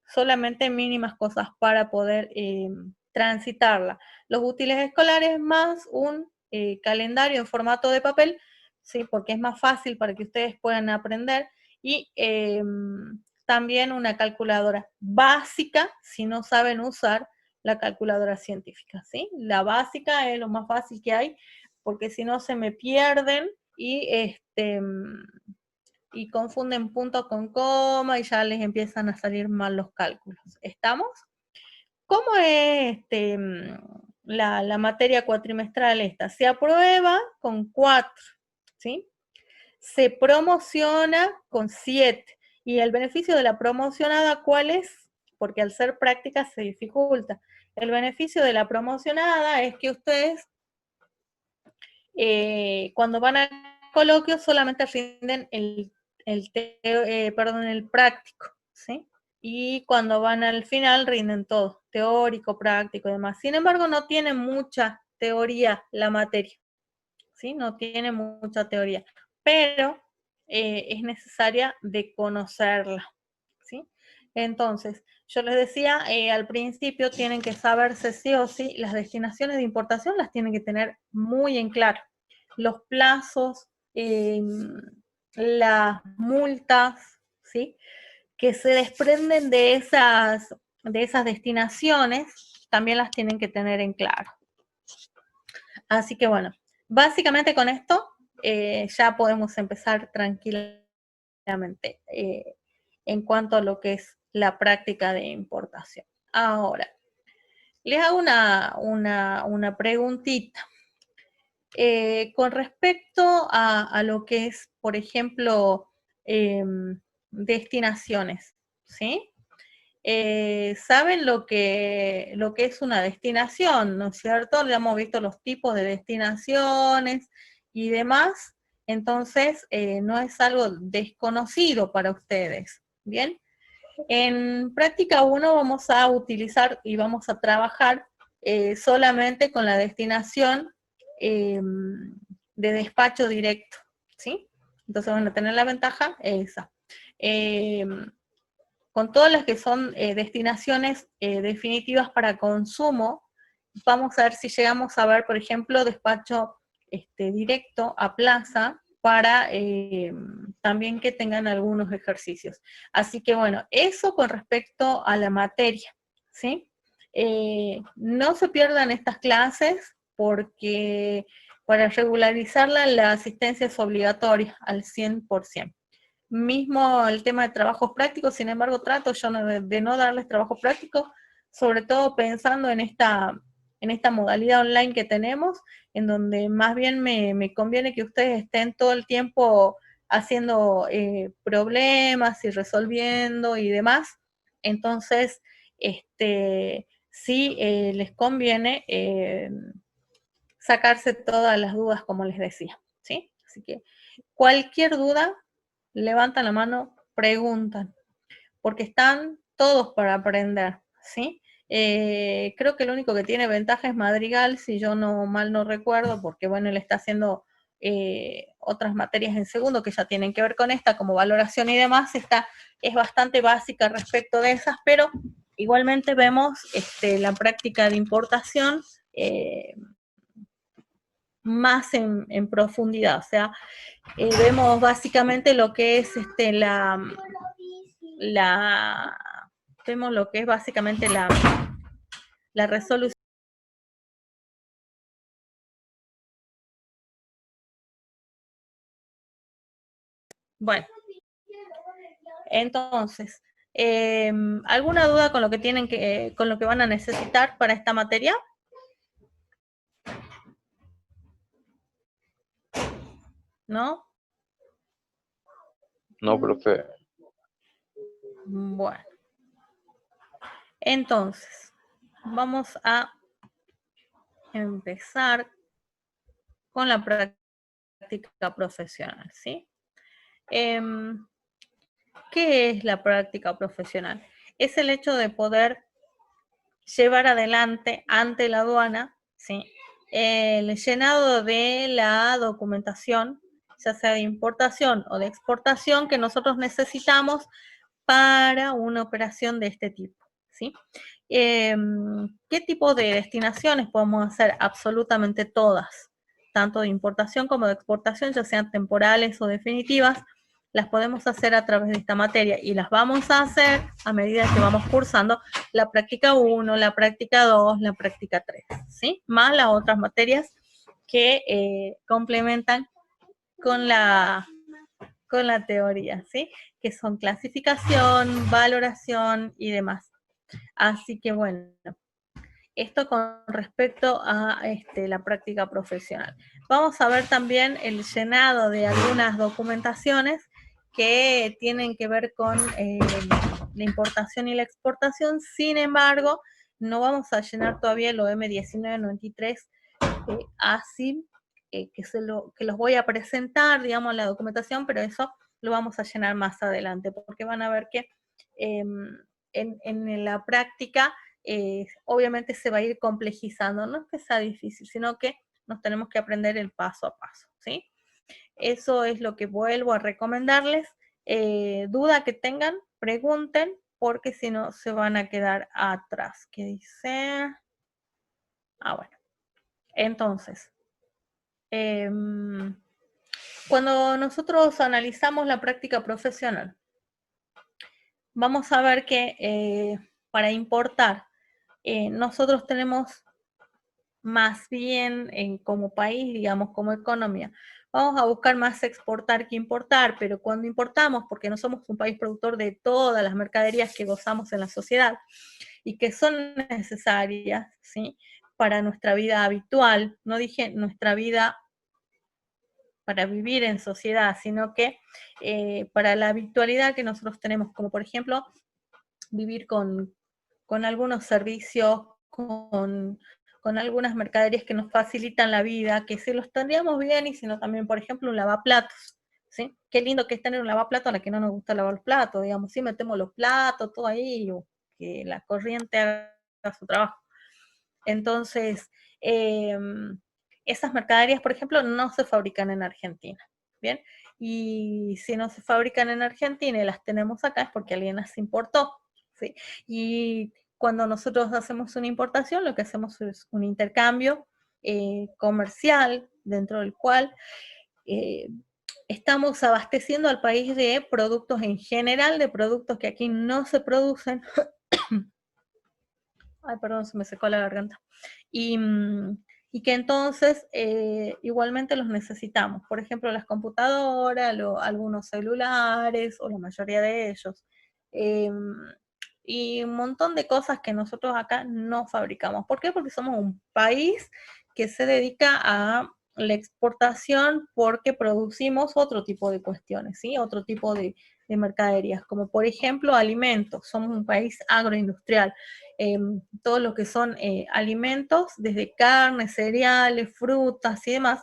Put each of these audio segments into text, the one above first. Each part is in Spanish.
solamente mínimas cosas para poder transitarla. Los útiles escolares más un calendario en formato de papel, ¿sí? Porque es más fácil para que ustedes puedan aprender, y también una calculadora básica si no saben usar la calculadora científica, ¿sí? La básica es lo más fácil que hay, porque si no se me pierden y confunden punto con coma y ya les empiezan a salir mal los cálculos. ¿Estamos? ¿Cómo es la materia cuatrimestral esta? Se aprueba con 4, ¿sí? Se promociona con 7. ¿Y el beneficio de la promocionada cuál es? Porque al ser práctica se dificulta. El beneficio de la promocionada es que ustedes cuando van al coloquio solamente rinden el práctico, ¿sí? Y cuando van al final rinden todo, teórico, práctico y demás. Sin embargo, no tiene mucha teoría la materia, ¿sí? No tiene mucha teoría, pero es necesaria de conocerla, ¿sí? Entonces, yo les decía, al principio tienen que saberse sí o sí, las destinaciones de importación las tienen que tener muy en claro. Los plazos, las multas, ¿sí? Que se desprenden de esas destinaciones, también las tienen que tener en claro. Así que bueno, básicamente con esto ya podemos empezar tranquilamente en cuanto a lo que es la práctica de importación. Ahora, les hago una preguntita. Con respecto a lo que es, por ejemplo, destinaciones, ¿sí? ¿Saben lo que es una destinación, no es cierto? Ya hemos visto los tipos de destinaciones y demás, entonces no es algo desconocido para ustedes, ¿bien? En práctica 1 vamos a utilizar y vamos a trabajar solamente con la destinación de despacho directo, ¿sí? Entonces van a tener la ventaja esa. Con todas las que son destinaciones definitivas para consumo, vamos a ver si llegamos a ver, por ejemplo, despacho directo a plaza para también que tengan algunos ejercicios. Así que bueno, eso con respecto a la materia, ¿sí? No se pierdan estas clases porque para regularizarla la asistencia es obligatoria al 100%. Mismo el tema de trabajos prácticos, sin embargo, trato yo de no darles trabajo práctico, sobre todo pensando en esta modalidad online que tenemos, en donde más bien me conviene que ustedes estén todo el tiempo haciendo problemas y resolviendo y demás. Entonces, sí les conviene sacarse todas las dudas, como les decía, ¿sí? Así que cualquier duda, levantan la mano, preguntan, porque están todos para aprender, ¿sí? Creo que el único que tiene ventaja es Madrigal, si yo mal no recuerdo, porque bueno, él está haciendo otras materias en segundo que ya tienen que ver con esta, como valoración y demás. Esta es bastante básica respecto de esas, pero igualmente vemos la práctica de importación más en profundidad, o sea, vemos básicamente lo que es vemos lo que es básicamente la resolución. Bueno, entonces, ¿alguna duda con lo que con lo que van a necesitar para esta materia? ¿No? No, profe. Bueno. Entonces, vamos a empezar con la práctica profesional, ¿sí? ¿Qué es la práctica profesional? Es el hecho de poder llevar adelante ante la aduana, ¿sí? El llenado de la documentación, ya sea de importación o de exportación, que nosotros necesitamos para una operación de este tipo, ¿sí? ¿Qué tipo de destinaciones podemos hacer? Absolutamente todas, tanto de importación como de exportación, ya sean temporales o definitivas, las podemos hacer a través de esta materia y las vamos a hacer a medida que vamos cursando la práctica 1, la práctica 2, la práctica 3, ¿sí? Más las otras materias que complementan con la teoría, ¿sí? Que son clasificación, valoración y demás. Así que bueno, esto con respecto a la práctica profesional. Vamos a ver también el llenado de algunas documentaciones que tienen que ver con la importación y la exportación. Sin embargo, no vamos a llenar todavía el OM 1993 así, que los voy a presentar, digamos, la documentación, pero eso lo vamos a llenar más adelante, porque van a ver que en la práctica obviamente se va a ir complejizando, no es que sea difícil, sino que nos tenemos que aprender el paso a paso, ¿sí? Eso es lo que vuelvo a recomendarles. Duda que tengan, pregunten, porque si no se van a quedar atrás. ¿Qué dice? Ah, bueno. Entonces, cuando nosotros analizamos la práctica profesional, vamos a ver que para importar, nosotros tenemos más bien como país, digamos, como economía, vamos a buscar más exportar que importar, pero cuando importamos, porque no somos un país productor de todas las mercaderías que gozamos en la sociedad y que son necesarias, ¿sí? Para nuestra vida habitual, no dije nuestra vida para vivir en sociedad, sino que para la habitualidad que nosotros tenemos, como por ejemplo vivir con algunos servicios, con algunas mercaderías que nos facilitan la vida, que si los tendríamos bien y sino también, por ejemplo, un lavaplatos, ¿sí? Qué lindo que es tener un lavaplatos a la que no nos gusta lavar los platos, digamos, sí, metemos los platos, todo ahí, o que la corriente haga su trabajo. Entonces, esas mercaderías, por ejemplo, no se fabrican en Argentina, ¿bien? Y si no se fabrican en Argentina y las tenemos acá es porque alguien las importó, ¿sí? Y cuando nosotros hacemos una importación, lo que hacemos es un intercambio comercial dentro del cual estamos abasteciendo al país de productos en general, de productos que aquí no se producen. Ay, perdón, se me secó la garganta. Y, y que entonces igualmente los necesitamos. Por ejemplo, las computadoras, algunos celulares, o la mayoría de ellos. Y un montón de cosas que nosotros acá no fabricamos. ¿Por qué? Porque somos un país que se dedica a la exportación porque producimos otro tipo de cuestiones, ¿sí? Otro tipo de mercaderías, como por ejemplo alimentos. Somos un país agroindustrial. Todo lo que son alimentos, desde carne, cereales, frutas y demás,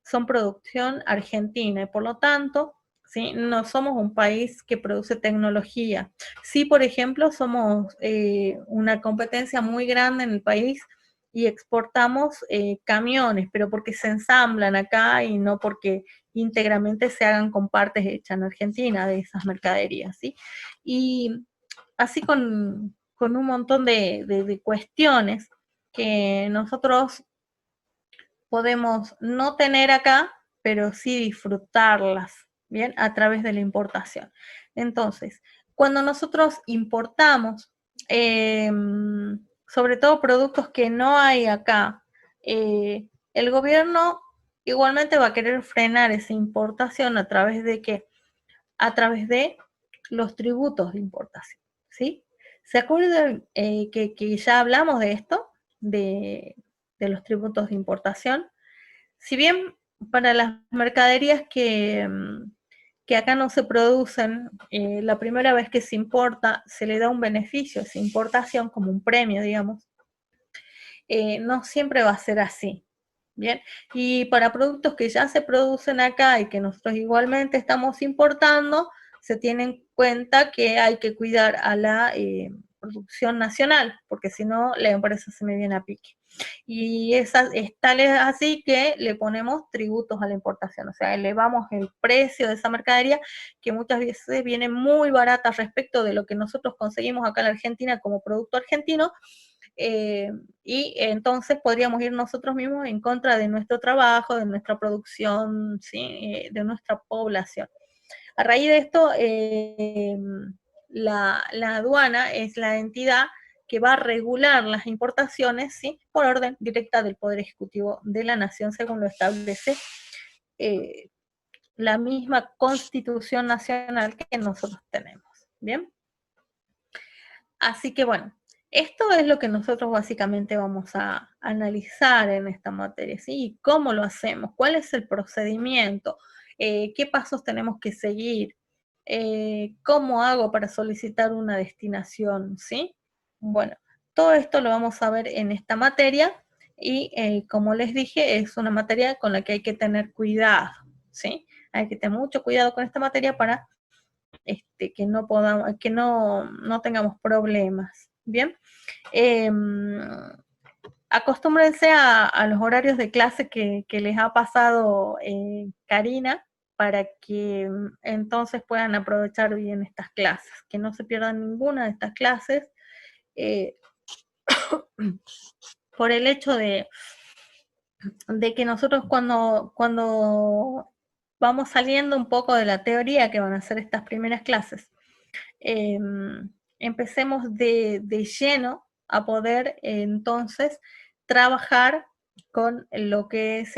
son producción argentina y por lo tanto, ¿sí? No somos un país que produce tecnología. Sí, por ejemplo, somos una competencia muy grande en el país y exportamos camiones, pero porque se ensamblan acá y no porque íntegramente se hagan con partes hechas en Argentina de esas mercaderías, ¿sí? Y así con un montón de cuestiones que nosotros podemos no tener acá, pero sí disfrutarlas, ¿bien? A través de la importación. Entonces, cuando nosotros importamos, sobre todo productos que no hay acá, el gobierno igualmente va a querer frenar esa importación a través de ¿qué? A través de los tributos de importación, ¿sí? ¿Se acuerdan que ya hablamos de esto, de los tributos de importación? Si bien para las mercaderías que acá no se producen, la primera vez que se importa se le da un beneficio a esa importación como un premio, digamos, no siempre va a ser así. Bien, y para productos que ya se producen acá y que nosotros igualmente estamos importando, se tiene en cuenta que hay que cuidar a la producción nacional, porque si no la empresa se me viene a pique. Y es tal es así que le ponemos tributos a la importación, o sea, elevamos el precio de esa mercadería que muchas veces viene muy barata respecto de lo que nosotros conseguimos acá en la Argentina como producto argentino, y entonces podríamos ir nosotros mismos en contra de nuestro trabajo, de nuestra producción, ¿sí? De nuestra población. A raíz de esto, la aduana es la entidad que va a regular las importaciones, ¿sí? Por orden directa del Poder Ejecutivo de la Nación, según lo establece eh, la misma Constitución Nacional que nosotros tenemos. ¿Bien? Así que bueno, esto es lo que nosotros básicamente vamos a analizar en esta materia, ¿sí? ¿Cómo lo hacemos? ¿Cuál es el procedimiento? ¿Qué pasos tenemos que seguir? ¿Cómo hago para solicitar una destinación? ¿Sí? Bueno, todo esto lo vamos a ver en esta materia y como les dije, es una materia con la que hay que tener cuidado, ¿sí? Hay que tener mucho cuidado con esta materia para que no podamos, que no tengamos problemas. Bien, eh, acostúmbrense a los horarios de clase que les ha pasado Karina para que entonces puedan aprovechar bien estas clases, que no se pierdan ninguna de estas clases eh, por el hecho de que nosotros cuando vamos saliendo un poco de la teoría que van a ser estas primeras clases, empecemos de lleno a poder entonces trabajar con lo que es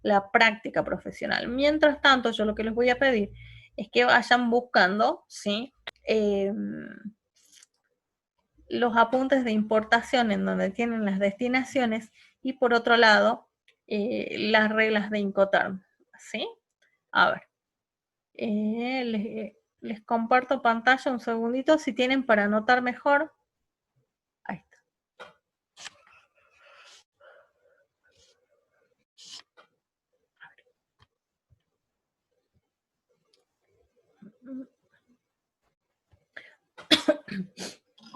la práctica profesional. Mientras tanto, yo lo que les voy a pedir es que vayan buscando, ¿sí? Los apuntes de importación en donde tienen las destinaciones y por otro lado, las reglas de Incoterm, ¿sí? A ver, les comparto pantalla un segundito si tienen para anotar mejor. Ahí está.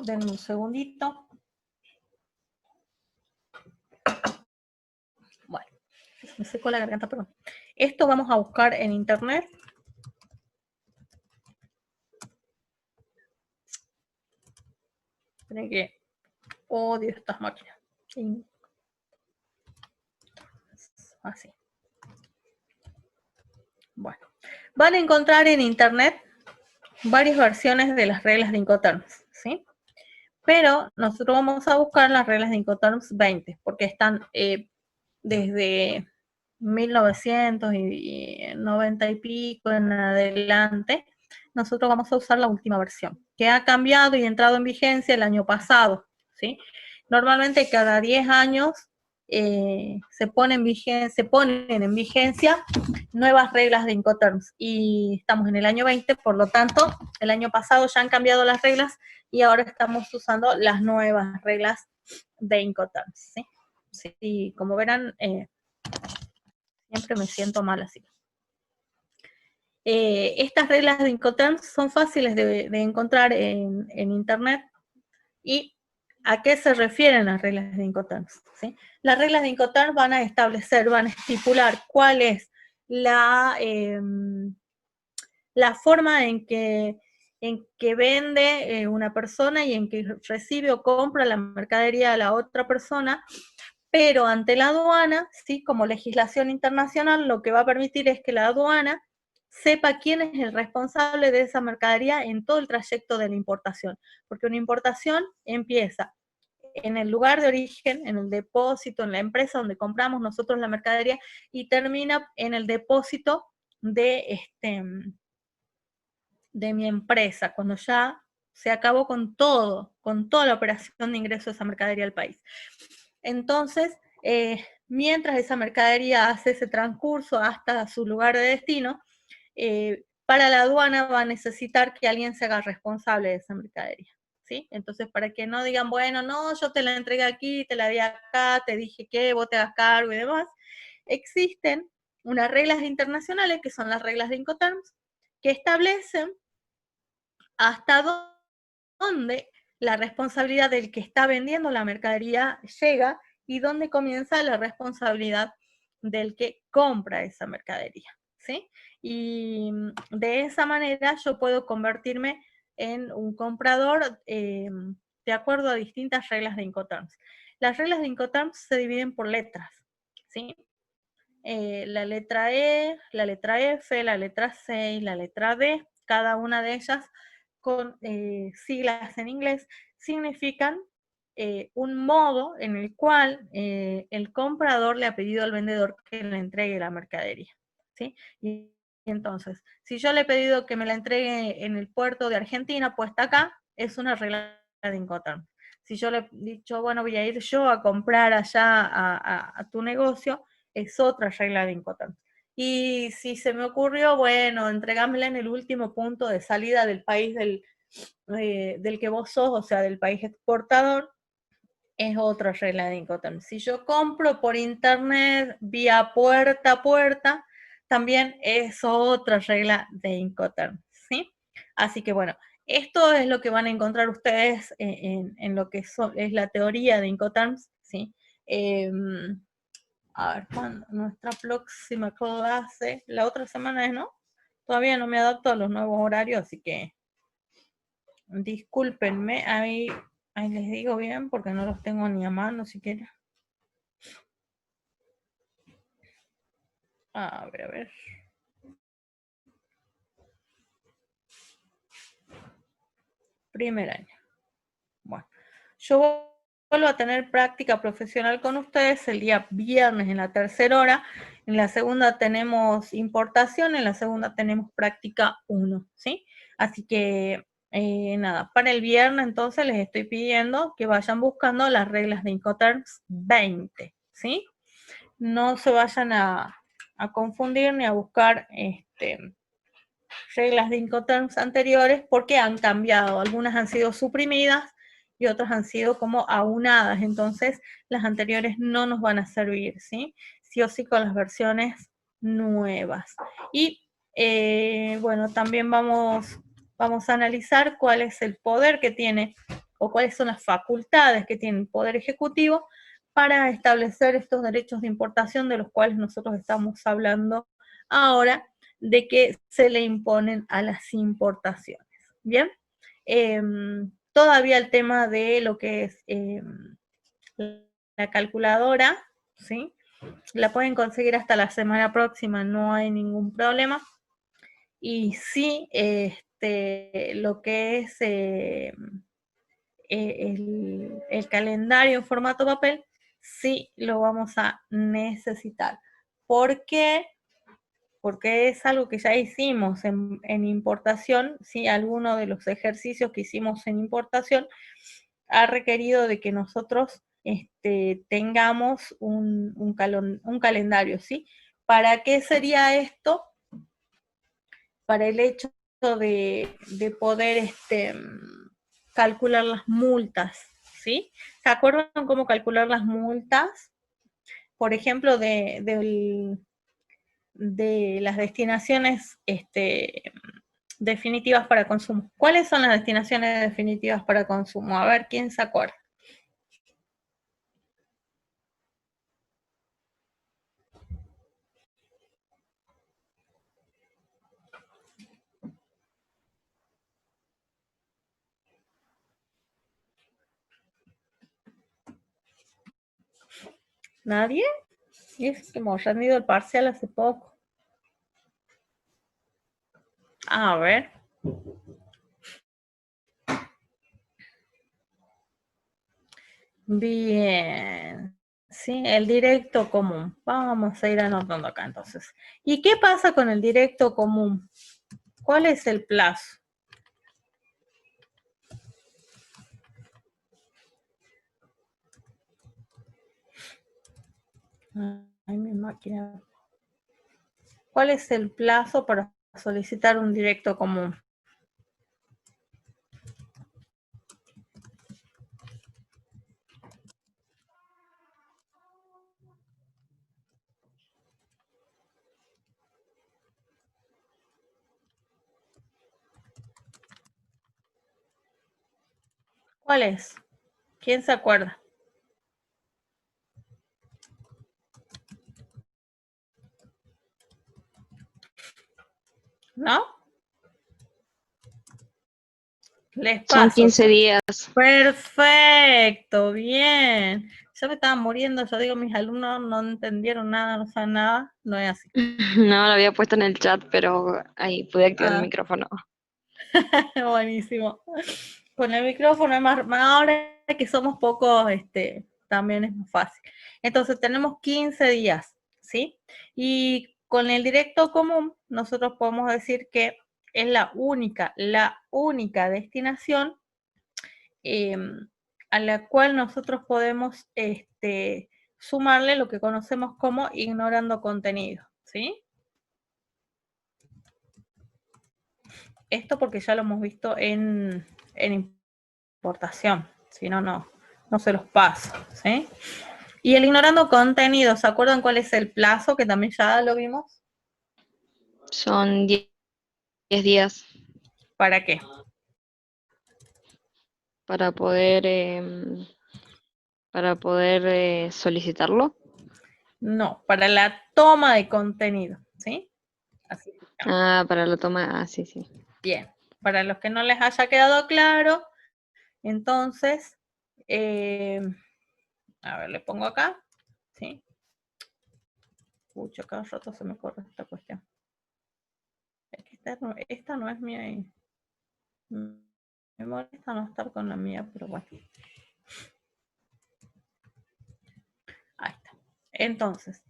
Denme un segundito. Bueno, me secó la garganta, perdón. Esto vamos a buscar en internet. Miren que odio estas máquinas. Así. Bueno, van a encontrar en internet varias versiones de las reglas de Incoterms, ¿sí? Pero nosotros vamos a buscar las reglas de Incoterms 20, porque están desde 1990 y pico en adelante. Nosotros vamos a usar la última versión, que ha cambiado y entrado en vigencia el año pasado, ¿sí? Normalmente cada 10 años se ponen en vigencia nuevas reglas de Incoterms y estamos en el año 20, por lo tanto, el año pasado ya han cambiado las reglas y ahora estamos usando las nuevas reglas de Incoterms, ¿sí? Sí, como verán, siempre me siento mal así. Estas reglas de Incoterms son fáciles de encontrar en internet. ¿Y a qué se refieren las reglas de Incoterms? ¿Sí? Las reglas de Incoterms van a estipular cuál es la forma en que vende una persona y en que recibe o compra la mercadería a la otra persona, pero ante la aduana, ¿sí? Como legislación internacional, lo que va a permitir es que la aduana sepa quién es el responsable de esa mercadería en todo el trayecto de la importación, porque una importación empieza en el lugar de origen, en el depósito, en la empresa donde compramos nosotros la mercadería, y termina en el depósito de mi empresa, cuando ya se acabó con toda la operación de ingreso de esa mercadería al país. Entonces, mientras esa mercadería hace ese transcurso hasta su lugar de destino, para la aduana va a necesitar que alguien se haga responsable de esa mercadería, ¿sí? Entonces, para que no digan, bueno, no, yo te la entregué aquí, te la di acá, te dije que vos te hagas cargo y demás, existen unas reglas internacionales, que son las reglas de Incoterms, que establecen hasta dónde la responsabilidad del que está vendiendo la mercadería llega y dónde comienza la responsabilidad del que compra esa mercadería, ¿sí? Y de esa manera yo puedo convertirme en un comprador de acuerdo a distintas reglas de Incoterms. Las reglas de Incoterms se dividen por letras, ¿sí? La letra E, la letra F, la letra C y la letra D, cada una de ellas con siglas en inglés, significan un modo en el cual el comprador le ha pedido al vendedor que le entregue la mercadería, ¿sí? Y entonces, si yo le he pedido que me la entregue en el puerto de Argentina, puesta acá, es una regla de Incoterms. Si yo le he dicho, bueno, voy a ir yo a comprar allá a tu negocio, es otra regla de Incoterms. Y si se me ocurrió, bueno, entregámela en el último punto de salida del país del que vos sos, o sea, del país exportador, es otra regla de Incoterms. Si yo compro por internet vía puerta a puerta, también es otra regla de Incoterms, ¿sí? Así que bueno, esto es lo que van a encontrar ustedes en lo que es la teoría de Incoterms, ¿sí? A ver, ¿cuándo? Nuestra próxima clase, la otra semana es, ¿no? Todavía no me adapto a los nuevos horarios, así que discúlpenme, ahí les digo bien porque no los tengo ni a mano siquiera. A ver, a ver. Primer año. Bueno, yo vuelvo a tener práctica profesional con ustedes el día viernes en la tercera hora. En la segunda tenemos importación, en la segunda tenemos práctica 1, ¿sí? Así que, nada, para el viernes entonces les estoy pidiendo que vayan buscando las reglas de Incoterms 20, ¿sí? No se vayan a confundir ni a buscar reglas de Incoterms anteriores porque han cambiado. Algunas han sido suprimidas y otras han sido como aunadas. Entonces, las anteriores no nos van a servir, ¿sí? Sí o sí con las versiones nuevas. Y bueno, también vamos a analizar cuál es el poder que tiene o cuáles son las facultades que tiene el Poder Ejecutivo para establecer estos derechos de importación de los cuales nosotros estamos hablando ahora, de que se le imponen a las importaciones. Bien, todavía el tema de lo que es la calculadora, ¿sí? La pueden conseguir hasta la semana próxima, no hay ningún problema. Y sí, lo que es el calendario en formato papel, sí lo vamos a necesitar. ¿Por qué? Porque es algo que ya hicimos en importación, ¿sí? Alguno de los ejercicios que hicimos en importación ha requerido de que nosotros tengamos un calendario, ¿sí? ¿Para qué sería esto? Para el hecho de poder calcular las multas, ¿sí? ¿Se acuerdan cómo calcular las multas? Por ejemplo, de las destinaciones definitivas para consumo. ¿Cuáles son las destinaciones definitivas para consumo? A ver, ¿quién se acuerda? ¿Nadie? Y es que hemos rendido el parcial hace poco. A ver. Bien. Sí, el directo común. Vamos a ir anotando acá entonces. ¿Y qué pasa con el directo común? ¿Cuál es el plazo? Ay, mi máquina. ¿Cuál es el plazo para solicitar un directo común? ¿Cuál es? ¿Quién se acuerda? ¿No? Les Son paso. 15 días. Perfecto, bien. Yo me estaba muriendo, yo digo, mis alumnos no entendieron nada, no saben nada, no es así. No lo había puesto en el chat, pero ahí pude activar el micrófono. Buenísimo. Con el micrófono es más, ahora que somos pocos, también es más fácil. Entonces tenemos 15 días, ¿sí? Y con el directo común, nosotros podemos decir que es la única destinación a la cual nosotros podemos sumarle lo que conocemos como ignorando contenido, ¿sí? Esto porque ya lo hemos visto en importación, si no, no se los paso, ¿sí? Y el ignorando contenido, ¿se acuerdan cuál es el plazo? Que también ya lo vimos. Son 10 días ¿Para qué? para poder solicitarlo. No, para la toma de contenido, ¿sí? Así. Ah, para la toma. Ah, sí, sí. Bien. Para los que no les haya quedado claro, entonces, a ver, le pongo acá, ¿sí? Pucha, cada rato se me corre esta cuestión. Es que esta no es mía y me molesta no estar con la mía, pero bueno. Ahí está. Entonces,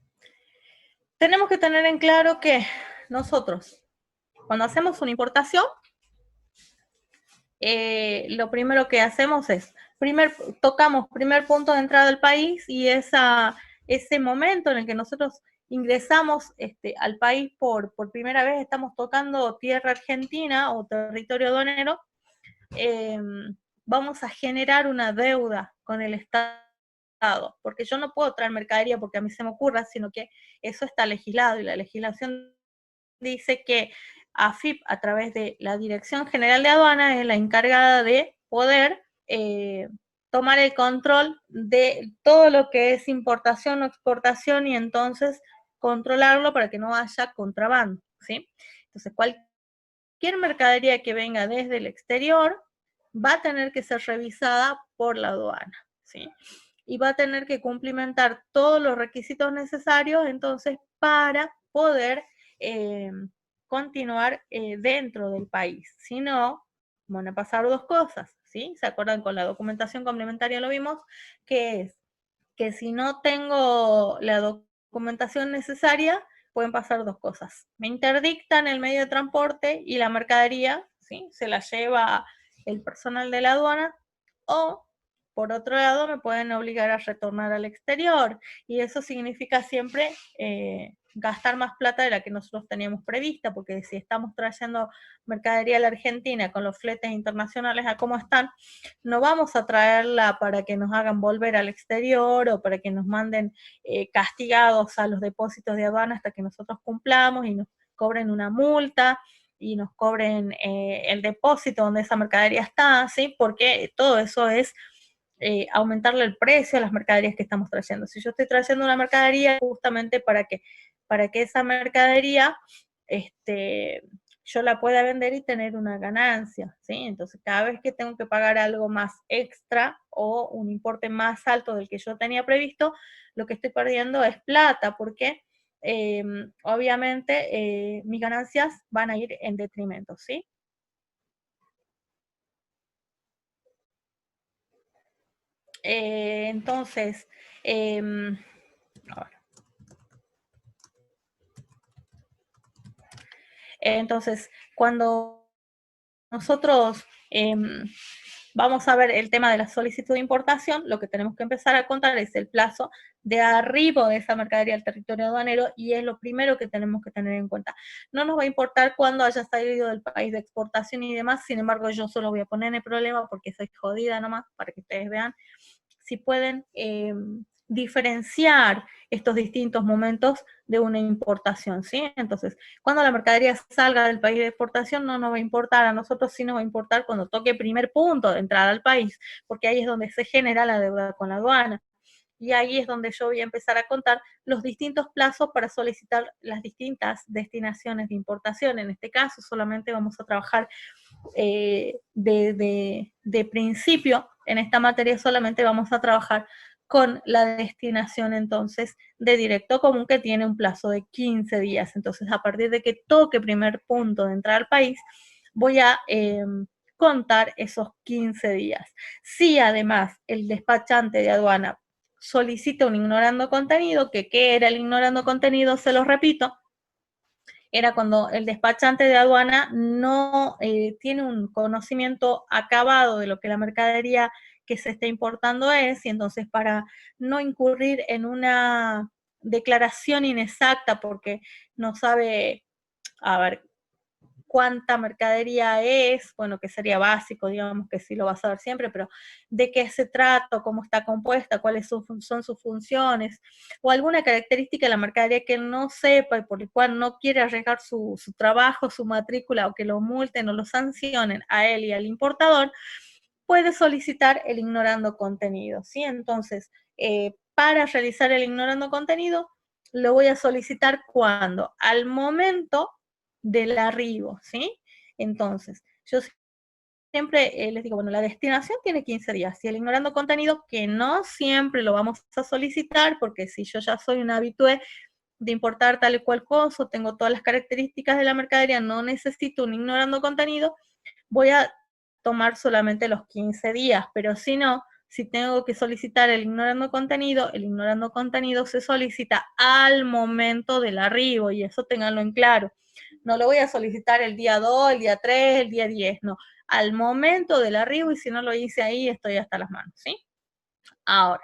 tenemos que tener en claro que nosotros, cuando hacemos una importación, lo primero que hacemos es, tocamos primer punto de entrada del país y ese momento en el que nosotros ingresamos al país por primera vez, estamos tocando tierra argentina o territorio aduanero, vamos a generar una deuda con el Estado, porque yo no puedo traer mercadería porque a mí se me ocurra, sino que eso está legislado y la legislación dice que AFIP, a través de la Dirección General de Aduana, es la encargada de poder tomar el control de todo lo que es importación o exportación y entonces controlarlo para que no haya contrabando, ¿sí? Entonces, cualquier mercadería que venga desde el exterior va a tener que ser revisada por la aduana, ¿sí? Y va a tener que cumplimentar todos los requisitos necesarios, entonces, para poder continuar dentro del país. Si no, van a pasar dos cosas, ¿sí? ¿Se acuerdan? Con la documentación complementaria lo vimos, que es que si no tengo la documentación necesaria, pueden pasar dos cosas. Me interdictan el medio de transporte y la mercadería, ¿sí? Se la lleva el personal de la aduana, o por otro lado me pueden obligar a retornar al exterior y eso significa siempre gastar más plata de la que nosotros teníamos prevista, porque si estamos trayendo mercadería a la Argentina con los fletes internacionales a cómo están, no vamos a traerla para que nos hagan volver al exterior o para que nos manden castigados a los depósitos de aduana hasta que nosotros cumplamos y nos cobren una multa y nos cobren el depósito donde esa mercadería está, ¿sí? Porque todo eso es aumentarle el precio a las mercaderías que estamos trayendo. Si yo estoy trayendo una mercadería justamente para que esa mercadería yo la pueda vender y tener una ganancia, ¿sí? Entonces, cada vez que tengo que pagar algo más extra o un importe más alto del que yo tenía previsto, lo que estoy perdiendo es plata, porque obviamente mis ganancias van a ir en detrimento, ¿sí? Entonces, ahora. Entonces, cuando nosotros vamos a ver el tema de la solicitud de importación, lo que tenemos que empezar a contar es el plazo de arribo de esa mercadería al territorio aduanero y es lo primero que tenemos que tener en cuenta. No nos va a importar cuándo haya salido del país de exportación y demás, sin embargo yo solo voy a poner el problema porque soy jodida nomás, para que ustedes vean. Si pueden diferenciar estos distintos momentos de una importación, ¿sí? Entonces, cuando la mercadería salga del país de exportación no nos va a importar, a nosotros sí nos va a importar cuando toque el primer punto de entrada al país, porque ahí es donde se genera la deuda con la aduana. Y ahí es donde yo voy a empezar a contar los distintos plazos para solicitar las distintas destinaciones de importación. En este caso solamente vamos a trabajar de principio, en esta materia solamente vamos a trabajar con la destinación entonces de directo común que tiene un plazo de 15 días. Entonces a partir de que toque primer punto de entrada al país, voy a contar esos 15 días. Si además el despachante de aduana solicita un ignorando contenido, que ¿qué era el ignorando contenido? Se los repito, era cuando el despachante de aduana no tiene un conocimiento acabado de lo que la mercadería que se está importando es, y entonces para no incurrir en una declaración inexacta porque no sabe, a ver, cuánta mercadería es, bueno, que sería básico, digamos que sí lo vas a ver siempre, pero de qué se trata, cómo está compuesta, cuáles son sus funciones, o alguna característica de la mercadería que no sepa y por el cual no quiere arriesgar su trabajo, su matrícula, o que lo multen o lo sancionen a él y al importador, puede solicitar el ignorando contenido, ¿sí? Entonces, para realizar el ignorando contenido, lo voy a solicitar cuando, al momento del arribo, ¿sí? Entonces, yo siempre les digo, bueno, la destinación tiene 15 días, y el ignorando contenido, que no siempre lo vamos a solicitar, porque si yo ya soy una habitué de importar tal y cual cosa, tengo todas las características de la mercadería, no necesito un ignorando contenido, voy a tomar solamente los 15 días, pero si no, si tengo que solicitar el ignorando contenido se solicita al momento del arribo, y eso ténganlo en claro. No lo voy a solicitar el día 2, el día 3, el día 10, no. Al momento del arribo, y si no lo hice ahí, estoy hasta las manos, ¿sí? Ahora,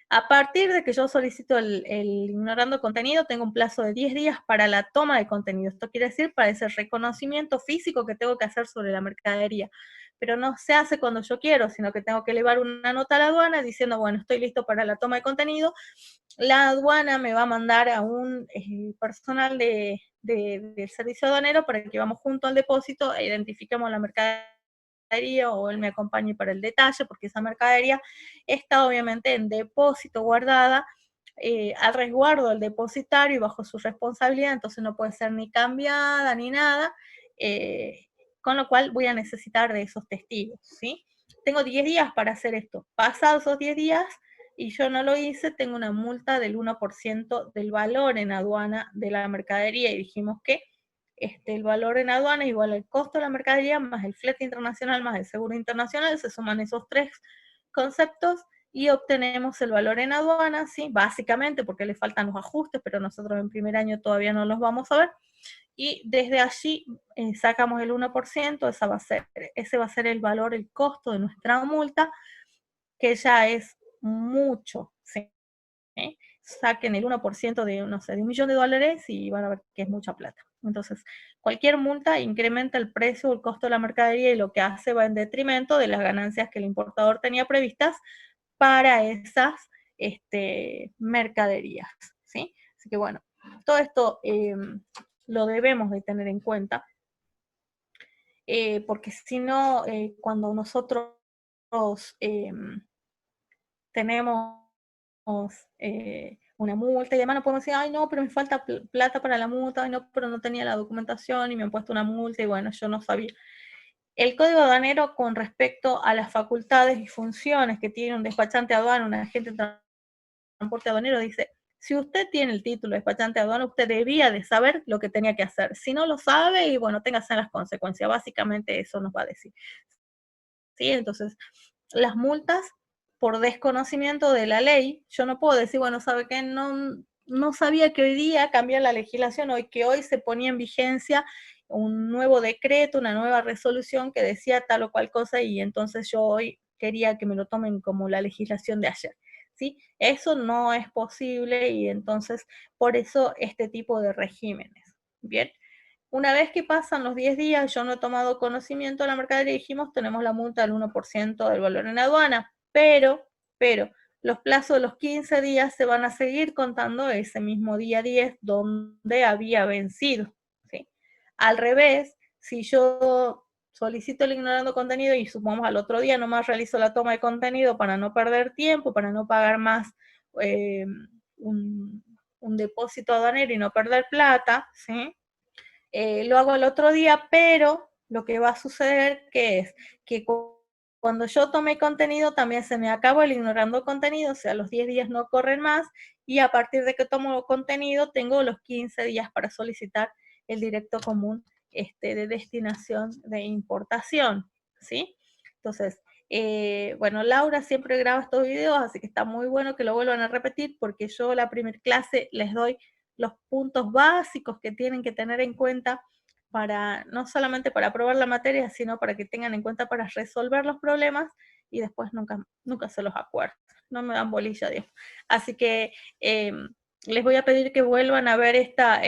a partir de que yo solicito el ignorando contenido, tengo un plazo de 10 días para la toma de contenido. Esto quiere decir para ese reconocimiento físico que tengo que hacer sobre la mercadería. Pero no se hace cuando yo quiero, sino que tengo que elevar una nota a la aduana diciendo, bueno, estoy listo para la toma de contenido. La aduana me va a mandar a un personal del servicio aduanero para que vamos junto al depósito e identifiquemos la mercadería, o él me acompañe para el detalle, porque esa mercadería está obviamente en depósito guardada al resguardo del depositario y bajo su responsabilidad, entonces no puede ser ni cambiada ni nada, con lo cual voy a necesitar de esos testigos, ¿sí? Tengo 10 días para hacer esto. Pasados esos 10 días y yo no lo hice, tengo una multa del 1% del valor en aduana de la mercadería, y dijimos que el valor en aduana es igual al costo de la mercadería más el flete internacional más el seguro internacional, se suman esos tres conceptos y obtenemos el valor en aduana, ¿sí? Básicamente porque le faltan los ajustes, pero nosotros en primer año todavía no los vamos a ver, y desde allí sacamos el 1%, ese va a ser el valor, el costo de nuestra multa, que ya es mucho, ¿sí? Saquen el 1% de, no sé, de $1.000.000 y van a ver que es mucha plata. Entonces, cualquier multa incrementa el precio o el costo de la mercadería, y lo que hace va en detrimento de las ganancias que el importador tenía previstas para esas mercaderías, ¿sí? Así que bueno, todo esto lo debemos de tener en cuenta, porque si no, cuando nosotros tenemos una multa y demás, no podemos decir, ay no, pero me falta plata para la multa, ay no, pero no tenía la documentación y me han puesto una multa y bueno, yo no sabía. El Código Aduanero, con respecto a las facultades y funciones que tiene un despachante aduano, un agente de transporte aduanero, dice, si usted tiene el título de despachante aduano, usted debía de saber lo que tenía que hacer. Si no lo sabe, y bueno, téngase las consecuencias. Básicamente eso nos va a decir. ¿Sí? Entonces, las multas por desconocimiento de la ley, yo no puedo decir, bueno, ¿sabe qué? No sabía que hoy día cambiar la legislación, que hoy se ponía en vigencia un nuevo decreto, una nueva resolución que decía tal o cual cosa, y entonces yo hoy quería que me lo tomen como la legislación de ayer, ¿sí? Eso no es posible, y entonces por eso este tipo de regímenes, ¿bien? Una vez que pasan los 10 días, yo no he tomado conocimiento de la mercadería, dijimos, tenemos la multa del 1% del valor en aduana, pero, los plazos de los 15 días se van a seguir contando ese mismo día 10 donde había vencido, ¿sí? Al revés, si yo solicito el ignorando contenido y supongamos al otro día nomás realizo la toma de contenido para no perder tiempo, para no pagar más un depósito aduanero y no perder plata, ¿sí? Lo hago el otro día, pero lo que va a suceder que es que cuando yo tomé contenido también se me acabó el ignorando contenido, o sea, los 10 días no corren más y a partir de que tomo contenido tengo los 15 días para solicitar el directo común de destinación de importación, ¿sí? Entonces, bueno, Laura siempre graba estos videos, así que está muy bueno que lo vuelvan a repetir porque yo la primera clase les doy los puntos básicos que tienen que tener en cuenta para, no solamente para aprobar la materia, sino para que tengan en cuenta para resolver los problemas y después nunca se los acuerdo. No me dan bolilla, Dios. Así que les voy a pedir que vuelvan a ver esta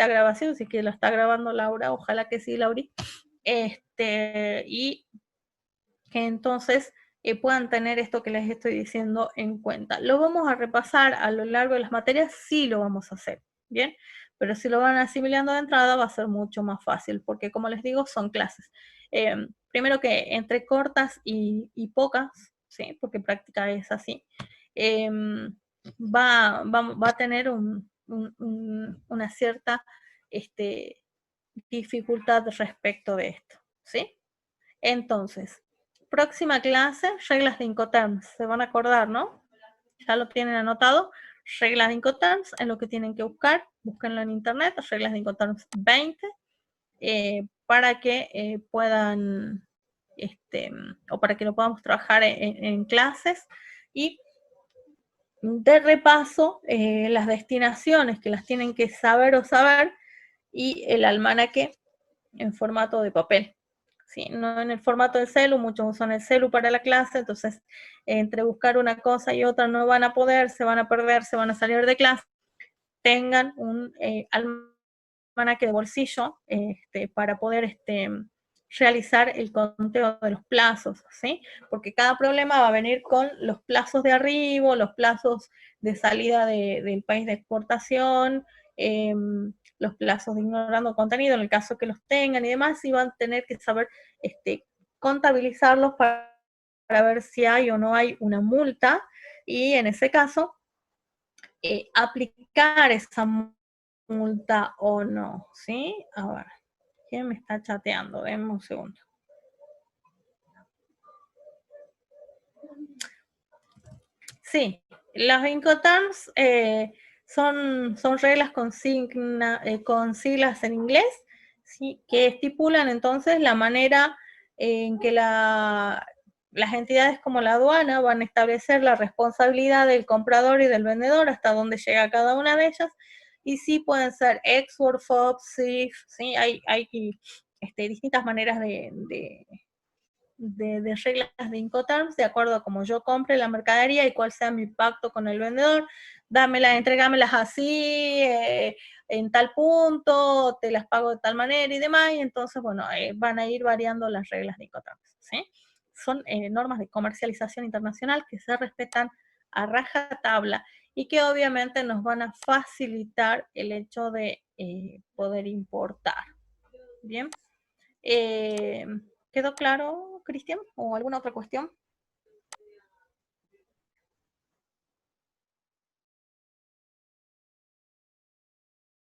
grabación, si que lo está grabando Laura, ojalá que sí, Lauri. Y que entonces puedan tener esto que les estoy diciendo en cuenta. ¿Lo vamos a repasar a lo largo de las materias? Sí lo vamos a hacer, ¿bien? Pero si lo van asimilando de entrada va a ser mucho más fácil, porque como les digo, son clases. Primero que entre cortas y pocas, ¿sí? Porque práctica es así, va a tener una cierta dificultad respecto de esto, ¿sí? Entonces, próxima clase, reglas de Incoterms. Se van a acordar, ¿no? Ya lo tienen anotado. Reglas de Incoterms es lo que tienen que buscar. Búsquenlo en internet, reglas de Incoterms 20, para que puedan, o para que lo podamos trabajar en clases. Y de repaso, las destinaciones que las tienen que saber o saber, y el almanaque en formato de papel. ¿Sí? No en el formato de celu, muchos usan el celu para la clase, entonces entre buscar una cosa y otra no van a poder, se van a perder, se van a salir de clase. Tengan un almanaque de bolsillo para poder realizar el conteo de los plazos, ¿sí? Porque cada problema va a venir con los plazos de arribo, los plazos de salida del país de exportación, los plazos de ignorando contenido, en el caso que los tengan y demás, y van a tener que saber contabilizarlos para ver si hay o no hay una multa, y en ese caso, aplicar esa multa o no, ¿sí? A ver, ¿quién me está chateando? Denme un segundo. Sí, las Incoterms son reglas con siglas en inglés, ¿sí? Que estipulan entonces la manera en que las entidades como la aduana van a establecer la responsabilidad del comprador y del vendedor, hasta dónde llega cada una de ellas, y sí pueden ser export, FOB, SIF, ¿sí? Hay distintas maneras de reglas de Incoterms, de acuerdo a cómo yo compre la mercadería y cuál sea mi pacto con el vendedor. Entrégamelas así, en tal punto, te las pago de tal manera y demás, y entonces, bueno, van a ir variando las reglas de Incoterms, ¿sí? Son normas de comercialización internacional que se respetan a rajatabla y que obviamente nos van a facilitar el hecho de poder importar. Bien. ¿Quedó claro, Cristian? ¿O alguna otra cuestión?